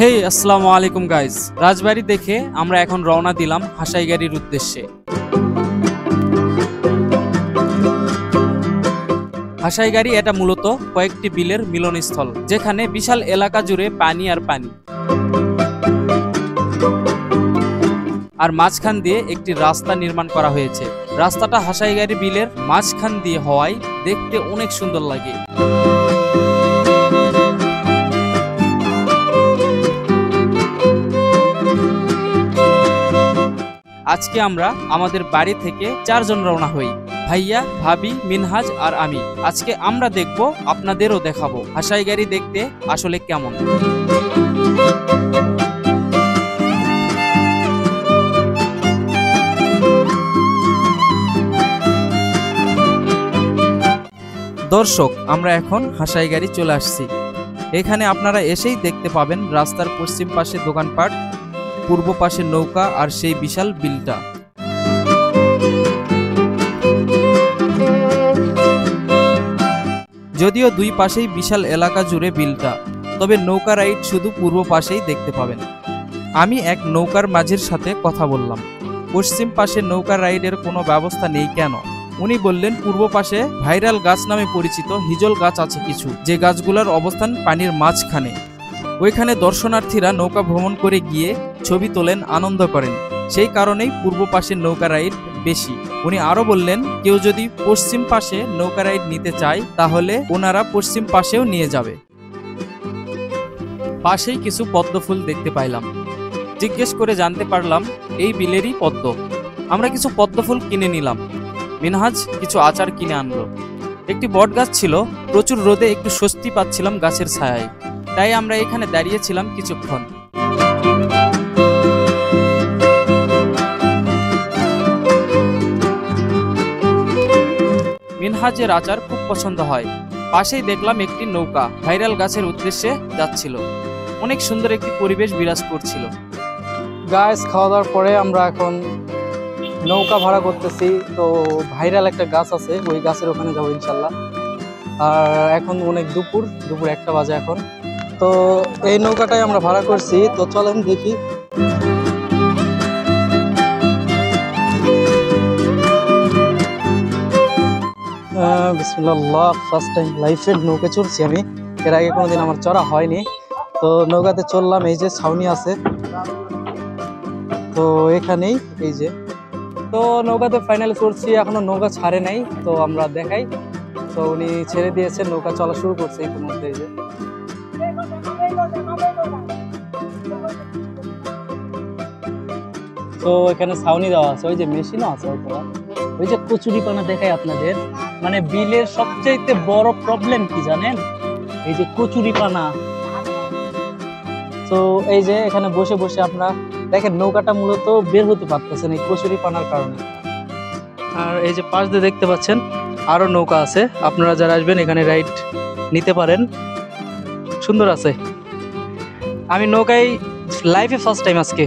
হেই আসসালামু আলাইকুম গাইজ, রাজবাড়ি দেখে আমরা এখন রওনা দিলাম হাসাইগাড়ির উদ্দেশ্যে। হাসাইগাড়ি এটা মূলত কয়েকটি বিলের মিলনস্থল, যেখানে বিশাল এলাকা জুড়ে পানি আর পানি, আর মাঝখান দিয়ে একটি রাস্তা নির্মাণ করা হয়েছে। রাস্তাটা হাসাইগাড়ি বিলের মাঝখান দিয়ে হওয়ায় দেখতে অনেক সুন্দর লাগে। আজকে আমরা আমাদের বাড়ি থেকে 4 জন রওনা হই, ভাইয়া, ভাবি, মিনহাজ আর আমি। আজকে আমরা দেখব, আপনাদেরও দেখাবো হাসাইগাড়ি দেখতে আসলে কেমন। দর্শক, আমরা এখন হাসাইগাড়ি চলে আসছি। এখানে আপনারা এসেই দেখতে পাবেন রাস্তার পশ্চিম পাশে দোকানপাট, পূর্ব পাশে নৌকা আর সেই বিশাল বিলটা। যদিও দুই পাশেই বিশাল এলাকা জুড়ে বিলটা, তবে নৌকা রাইড শুধু পূর্ব পাশেই দেখতে পাবেন। আমি এক নৌকার মাঝির সাথে কথা বললাম, পশ্চিম পাশে নৌকা রাইডের কোনো ব্যবস্থা নেই কেন। উনি বললেন পূর্ব পাশে ভাইরাল গাছ নামে পরিচিত হিজল গাছ আছে কিছু, যে গাছগুলোর অবস্থান পানির মাঝখানে। ওইখানে দর্শনার্থীরা নৌকা ভ্রমণ করে গিয়ে ছবি তোলেন, আনন্দ করেন। সেই কারণেই পূর্ব পাশে নৌকা রাইড বেশি। উনি আরো বললেন কেউ যদি পশ্চিম পাশে নৌকা রাইড নিতে চায় তাহলে ওনারা পশ্চিম পাশেও নিয়ে যাবে। পাশেই কিছু পদ্ম ফুল দেখতে পাইলাম, জিজ্ঞেস করে জানতে পারলাম এই বিলেরই পদ্ম। আমরা কিছু পদ্ম ফুল কিনে নিলাম, মিনহাজ কিছু আচার কিনে আনলো। একটি বট গাছ ছিল, প্রচুর রোদে একটু স্বস্তি পাচ্ছিলাম গাছের ছায়ায়, তাই আমরা এখানে দাঁড়িয়েছিলাম কিছুক্ষণ। মিনহাজের আচার খুব পছন্দ হয়। পাশেই দেখলাম একটি নৌকা ভাইরাল গাছের উদ্দেশ্যে যাচ্ছিল। অনেক সুন্দর একটি পরিবেশ বিরাজ করছিল। গাছ খাওয়া দাওয়ার পরে আমরা এখন নৌকা ভাড়া করতেছি। তো ভাইরাল একটা গাছ আছে, ওই গাছের ওখানে যাবো ইনশাল্লাহ। আর এখন অনেক দুপুর 1টা বাজে এখন। তো এই নৌকাটাই আমরা ভাড়া করছি, তো চলেন দেখি। বিসমিল্লাহ, ফার্স্ট টাইম লাইফে নৌকা চড়ছি আমি, এর আগে কোনোদিন আমার চড়া হয়নি। তো নৌকাতে চললাম, এই যে ছাউনি আছে, তো এখানেই এই যে। তো নৌকাতে ফাইনালি চড়ছি, এখনো নৌকা ছাড়ে নাই, তো আমরা দেখাই। তো উনি ছেড়ে দিয়েছে, নৌকা চলা শুরু করছে ইতিমধ্যে। এই যে তো এখানে ছাউনি দেওয়া আছে, ওই যে মেশিনও আছে। ওই যে কচুরিপানা দেখাই আপনাদের, মানে বিলের সবচেয়ে বড় প্রবলেম কি জানেন? এই যে কচুরিপানা। তো এই যে এখানে বসে বসে আপনারা দেখেন নৌকাটা মূলত বের হতে পারতেছেন এই কচুরিপানার কারণে। আর এই যে পাশ দিয়ে দেখতে পাচ্ছেন আরো নৌকা আছে, আপনারা যারা আসবেন এখানে রাইড নিতে পারেন, সুন্দর আছে। আমি নৌকায় লাইফে ফার্স্ট টাইম আজকে।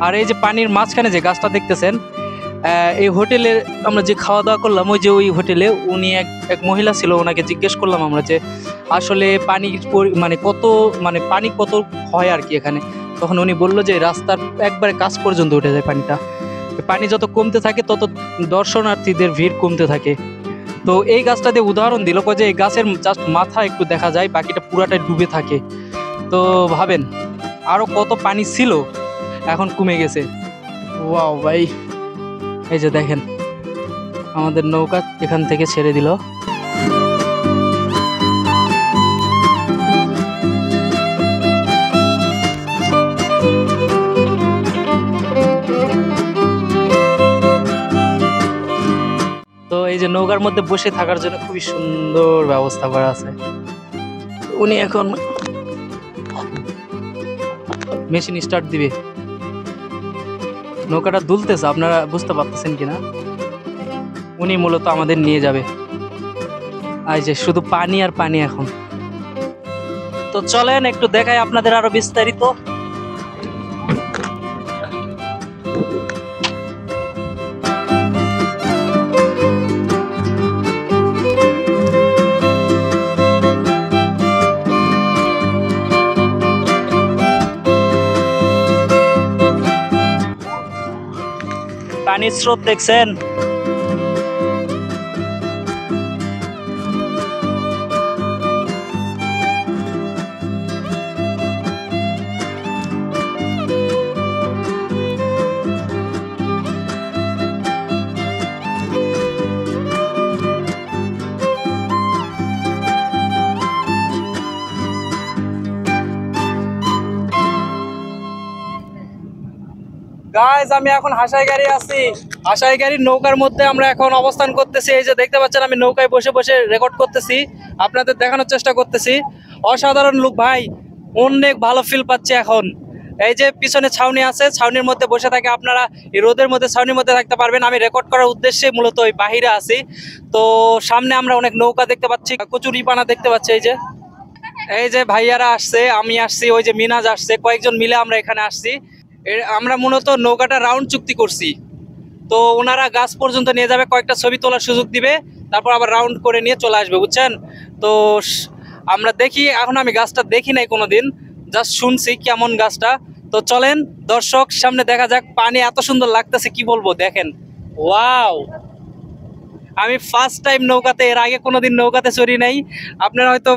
আর এই যে পানির মাঝখানে যে গাছটা দেখতেছেন, এই হোটেলে আমরা যে খাওয়া দাওয়া করলাম, ওই যে ওই হোটেলে উনি এক মহিলা ছিল, ওনাকে জিজ্ঞেস করলাম আমরা যে আসলে পানি পানি কত হয় আর কি এখানে। তখন উনি বললো যে রাস্তার একবারে কাছ পর্যন্ত উঠে যায় পানিটা। পানি যত কমতে থাকে তত দর্শনার্থীদের ভিড় কমতে থাকে। তো এই গাছটা দিয়ে উদাহরণ দিল যে এই গাছের জাস্ট মাথা একটু দেখা যায়, বাকিটা পুরাটাই ডুবে থাকে। তো ভাবেন আরো কত পানি ছিল, এখন কমে গেছে। ওয়াও ভাই, এই যে দেখেন আমাদের নৌকা এখান থেকে ছেড়ে দিল। তো এই যে নৌকার মধ্যে বসে থাকার জন্য খুবই সুন্দর ব্যবস্থা করা আছে। উনি এখন মেশিন স্টার্ট দিবে, নৌকাটা দুলতেছে, আপনারা বুঝতে পারতেছেন কিনা। উনি মূলত আমাদের নিয়ে যাবে। এই যে শুধু পানি আর পানি এখন। তো চলেন একটু দেখাই আপনাদের আরো বিস্তারিত। পানির স্রোত দেখছেন? গাইস, আমি এখন হাসাইগাড়ি আছি। হাসাইগাড়ির নৌকার মধ্যে আমরা এখন অবস্থান করতেছি। এই যে দেখতে পাচ্ছেন, আমি নৌকায় বসে বসে রেকর্ড করতেছি, আপনাদের দেখানোর চেষ্টা করতেছি। অসাধারণ লুক ভাই, অনেক ভালো ফিল পাচ্ছি এখন। এই যে পিছনে ছাউনি আছে, ছাউনির মধ্যে বসে থাকে আপনারা এই রোদের মধ্যে ছাউনির মধ্যে থাকতে পারবেন। আমি রেকর্ড করার উদ্দেশ্যে মূলত ওই বাহিরে আছি। তো সামনে আমরা অনেক নৌকা দেখতে পাচ্ছি, কচুরিপানা দেখতে পাচ্ছি। এই যে ভাইয়ারা আসছে, আমি আসছি, ওই যে মিনাজ আসছে, কয়েকজন মিলে আমরা এখানে আসছি। আমরা মূলত নৌকাটা রাউন্ড চুক্তি করছি। তো ওনারা গাছ পর্যন্ত নিয়ে যাবে, কয়েকটা ছবি তোলার সুযোগ দিবে, তারপর আবার রাউন্ড করে নিয়ে চলে আসবে, বুঝছেন? তো আমরা দেখি, এখন আমি গাছটা দেখি নাই কোনোদিন, জাস্ট শুনছি কেমন গাছটা। তো চলেন দর্শক, সামনে দেখা যাক। পানি এত সুন্দর লাগতেছে, কি বলবো, দেখেন। ওয়াও, আমি ফার্স্ট টাইম নৌকাতে, এর আগে কোনোদিন নৌকাতে চড়ি নাই। আপনারা হয়তো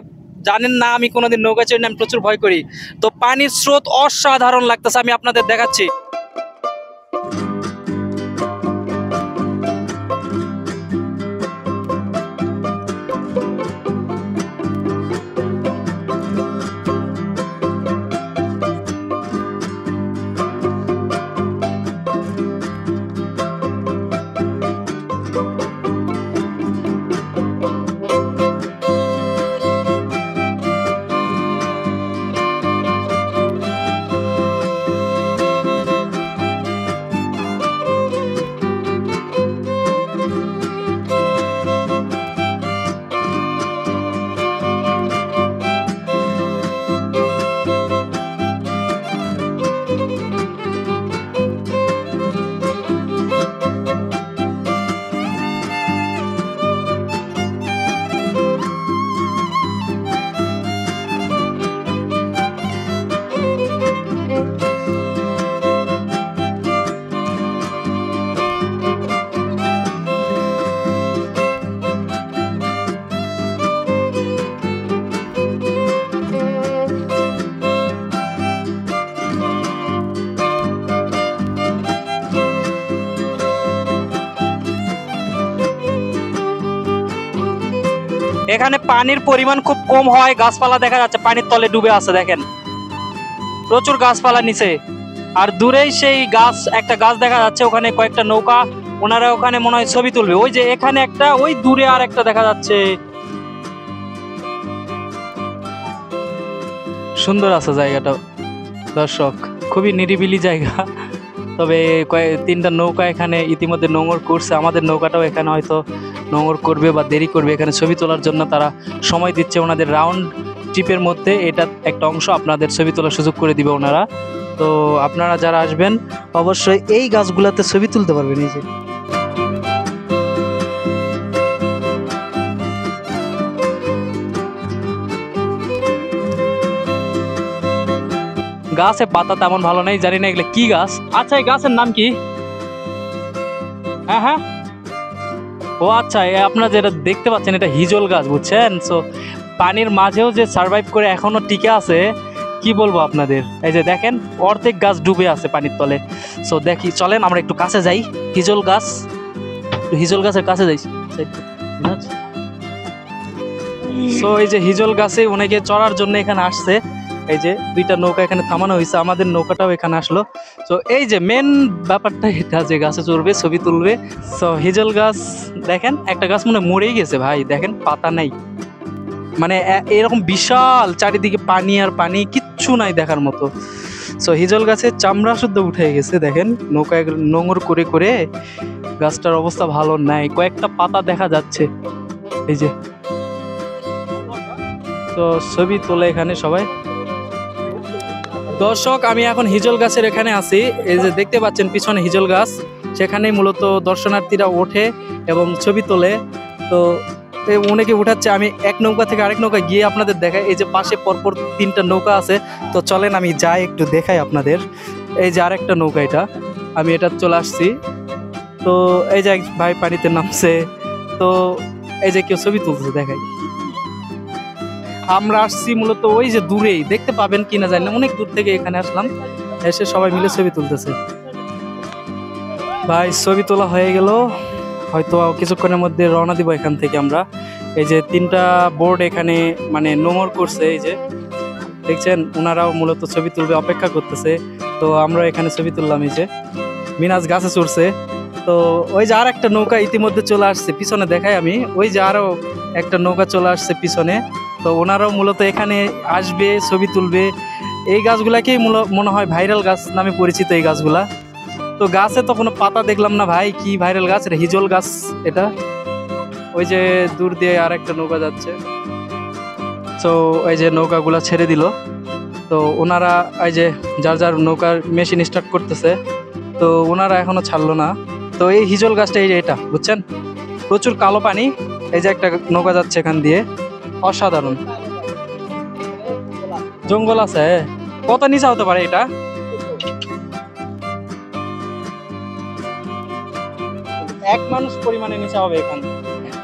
জানেন না, আমি কোনোদিন নৌকা চড়ি না, আমি প্রচুর ভয় করি। তো পানির স্রোত অসাধারণ লাগতেছে, আমি আপনাদের দেখাচ্ছি। এখানে পানির পরিমাণ খুব কম হয়, গাছপালা দেখা যাচ্ছে পানির তলে ডুবে আছে, দেখেন প্রচুর গাছপালা নিচে। আর দূরেই সেই গাছ, একটা গাছ দেখা যাচ্ছে, ওখানে কয়েকটা নৌকা, ওনারা ওখানে মনে হয় ছবি তুলবে। ওই যে এখানে একটা, ওই দূরে আর একটা দেখা যাচ্ছে। সুন্দর আছে জায়গাটা দর্শক, খুবই নিরিবিলি জায়গা। তবে তিনটা নৌকা এখানে ইতিমধ্যে নোঙর করছে, আমাদের নৌকাটাও এখানে হয়তো নোঙর করবে বা দেরি করবে। এখানে ছবি তোলার জন্য তারা সময় দিচ্ছে ওনাদের রাউন্ড ট্রিপের মধ্যে, এটা একটা অংশ, আপনাদের ছবি তোলার সুযোগ করে দিবে ওনারা। তো আপনারা যারা আসবেন অবশ্যই এই গাছগুলোতে ছবি তুলতে পারবেন। এই যে গাছে পাতা তেমন ভালো নেই, জানি না এগুলো কি গাছ। আচ্ছা, এই গাছের নাম কি? হ্যাঁ হ্যাঁ, ও আচ্ছা, আপনারা যেটা দেখতে পাচ্ছেন এটা হিজল গাছ, বুঝছেন? সো পানির মাঝেও যে সার্ভাইভ করে এখনো টিকে আছে, কি বলবো আপনাদের। এই যে দেখেন, অর্ধেক গাছ ডুবে আছে পানির তলে। সো দেখি, চলেন আমরা একটু কাছে যাই। হিজল গাছ, হিজল গাছের কাছে যাই। সো এই যে হিজল গাছে অনেকে চড়ার জন্য এখানে আসছে। এই যে দুইটা নৌকা এখানে থামানো হয়েছে, আমাদের নৌকাটাও এখানে আসলো। তো এই যে মেন ব্যাপারটা এটা, যে গাছে চড়বে, ছবি তুলবে। সো হিজল গাছ দেখেন, একটা গাছ মনে মরেই গেছে ভাই, দেখেন পাতা নাই, মানে এরকম বিশাল চারিদিকে পানি আর পানি, কিচ্ছু নাই দেখার মতো। সো হিজল গাছের চামড়া শুদ্ধ উঠে গেছে, দেখেন নৌকায় নোঙর করে করে গাছটার অবস্থা ভালো নাই, কয়েকটা পাতা দেখা যাচ্ছে। এই যে, তো ছবি তোলে এখানে সবাই। দর্শক, আমি এখন হিজল গাছের এখানে আছি। এই যে দেখতে পাচ্ছেন পিছনে হিজল গাছ, সেখানেই মূলত দর্শনার্থীরা ওঠে এবং ছবি তোলে। তো অনেকে উঠাচ্ছে, আমি এক নৌকা থেকে আরেক নৌকা গিয়ে আপনাদের দেখাই। এই যে পাশে পরপর তিনটা নৌকা আছে, তো চলেন আমি যাই একটু দেখাই আপনাদের। এই যে আরেকটা নৌকা, এটা আমি এটা চলে আসছি। তো এই যে এক ভাই পানিতে নামছে, তো এই যে কেউ ছবি তুলছে দেখাই। আমরা আসছি মূলত ওই যে দূরেই, দেখতে পাবেন কিনা জানি না, অনেক দূর থেকে এখানে আসলাম, এসে সবাই মিলে ছবি তুলতেছে। ভাই ছবি তোলা হয়ে গেল, হয়তো কিছুক্ষণের মধ্যে রওনা দিব এখান থেকে আমরা। এই যে 3টা বোর্ড এখানে মানে নোমর করছে, এই যে দেখছেন ওনারাও মূলত ছবি তুলবে অপেক্ষা করতেছে। তো আমরা এখানে ছবি তুললাম। এই যে মিনাজ গাছে চড়ছে। তো ওই যে আর একটা নৌকা ইতিমধ্যে চলে আসছে পিছনে, দেখাই আমি, ওই যে আরো একটা নৌকা চলে আসছে পিছনে। তো ওনারাও মূলত এখানে আসবে, ছবি তুলবে। এই গাছগুলাকেই মনে হয় ভাইরাল গাছ নামে পরিচিত এই গাছগুলা। তো গাছে তো কোনো পাতা দেখলাম না ভাই, কি ভাইরাল গাছ? এটা হিজল গাছ এটা। ওই যে দূর দিয়ে আর একটা নৌকা যাচ্ছে। তো এই যে নৌকাগুলা ছেড়ে দিল। তো ওনারা এই যে যার যার নৌকার মেশিন স্টার্ট করতেছে। তো ওনারা এখনো ছাড়লো না। তো এই হিজল গাছটা এই যে এটা বুঝছেন, প্রচুর কালো পানি। এই যে একটা নৌকা যাচ্ছে এখান দিয়ে, অসাধারণ। জঙ্গল আছে, কত নিচা হতে পারে এটা? এক মানুষ পরিমাণে নিচা হবে এখান,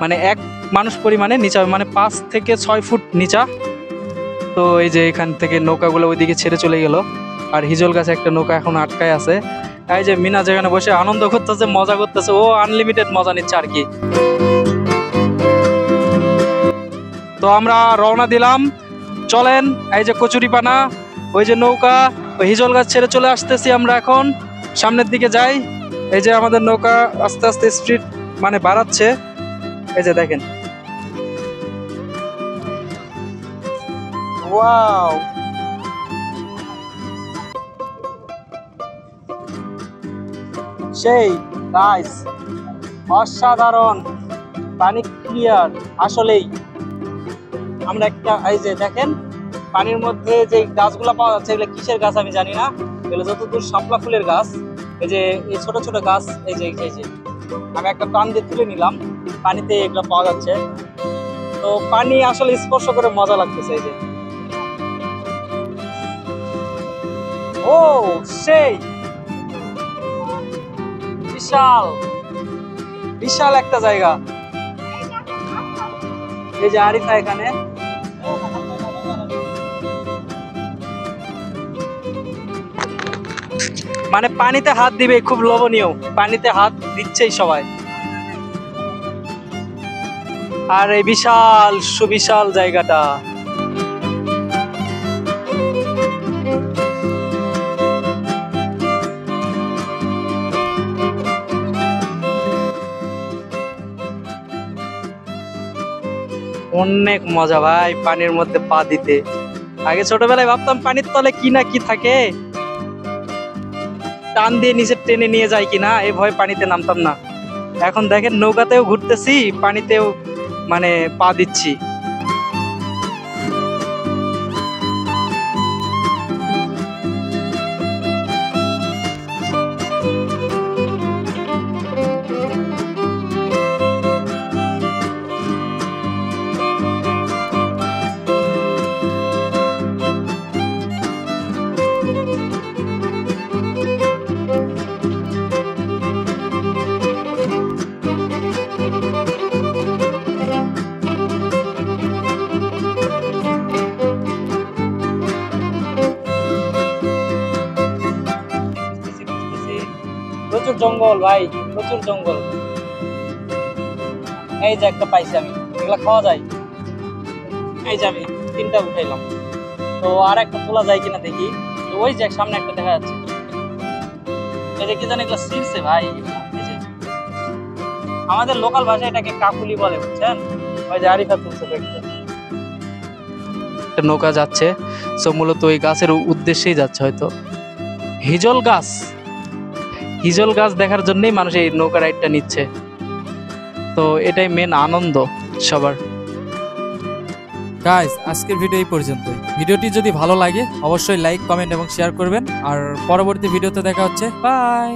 মানে এক মানুষ পরিমাণে নিচা হবে, মানে 5 থেকে 6 ফুট নিচা। তো এই যে এখান থেকে নৌকাগুলো ওইদিকে ছেড়ে চলে গেল। আর হিজল গাছে একটা নৌকা এখন আটকায় আছে। এই যে মিনা যেখানে বসে আনন্দ করতেছে, মজা করতেছে, ও আনলিমিটেড মজা নিচ্ছে আর কি। তো আমরা রওনা দিলাম, চলেন। এই যে কচুরিপানা, ওই যে নৌকা, ওই হিজল গাছ ছেড়ে চলে আসতেছি আমরা এখন, সামনের দিকে যাই। এই যে আমাদের নৌকা আস্তে আস্তে স্পিড মানে বাড়াচ্ছে, এই যে দেখেন। ওয়াও, সেই গাইস, অসাধারণ, পানি ক্লিয়ার আসলেই। আমরা একটা এই যে দেখেন পানির মধ্যে যে গাছগুলো পাওয়া যাচ্ছে, এগুলো কিসের গাছ আমি জানি না, এগুলো যতদূর শাপলা ফুলের গাছ। এই যে এই ছোট ছোট গাছ, এই যে আমি একটা টান দিয়ে তুলে নিলাম, পানিতে এগুলো পাওয়া যাচ্ছে। তো পানি আসলে স্পর্শ করে মজা লাগতেছে। এই যে ও সেই বিশাল বিশাল একটা জায়গা। এই যে আরিফা এখানে, মানে পানিতে হাত দিবে, খুব লোভনীয়, পানিতে হাত দিচ্ছেই সবাই। আর এই বিশাল সুবিশাল জায়গাটা, অনেক মজা ভাই পানির মধ্যে পা দিতে। আগে ছোটবেলায় ভাবতাম পানির তলে কি না কি থাকে, টান দিয়ে নিচে টেনে নিয়ে যায় কিনা, এই ভয় পানিতে নামতাম না। এখন দেখেন নৌকাতেও ঘুরতেছি, পানিতেও মানে পা দিচ্ছি। প্রচুর জঙ্গল ভাই, প্রচুর জঙ্গল। এই যে একটা পাইছি আমি, এগুলা খাওয়া যায়। এই যে আমি 3টা উঠাইলাম, তো আর একটা তোলা যায় কিনা দেখি। তো ওই যে সামনে একটা দেখা যাচ্ছে, এই যে কি জানি এগুলা ছিঁড়ছে ভাই। এই যে আমাদের লোকাল ভাষায় এটাকে কাকুলি বলে, বুঝছেন? ওই যে আরিফা তুলছে একটা নৌকা যাচ্ছে, সো মূলত ওই গাছের উদ্দেশ্যেই যাচ্ছে হয়তো। হিজল গাছ, হিজল গাছ দেখার জন্যই মানুষ এই নৌকা রাইডটা নিচ্ছে। তো এটাই মেন আনন্দ সবার। গাইস, আজকের ভিডিও এই পর্যন্তই। ভিডিওটি যদি ভালো লাগে অবশ্যই লাইক, কমেন্ট এবং শেয়ার করবেন। আর পরবর্তী ভিডিওতে দেখা হচ্ছে। বাই।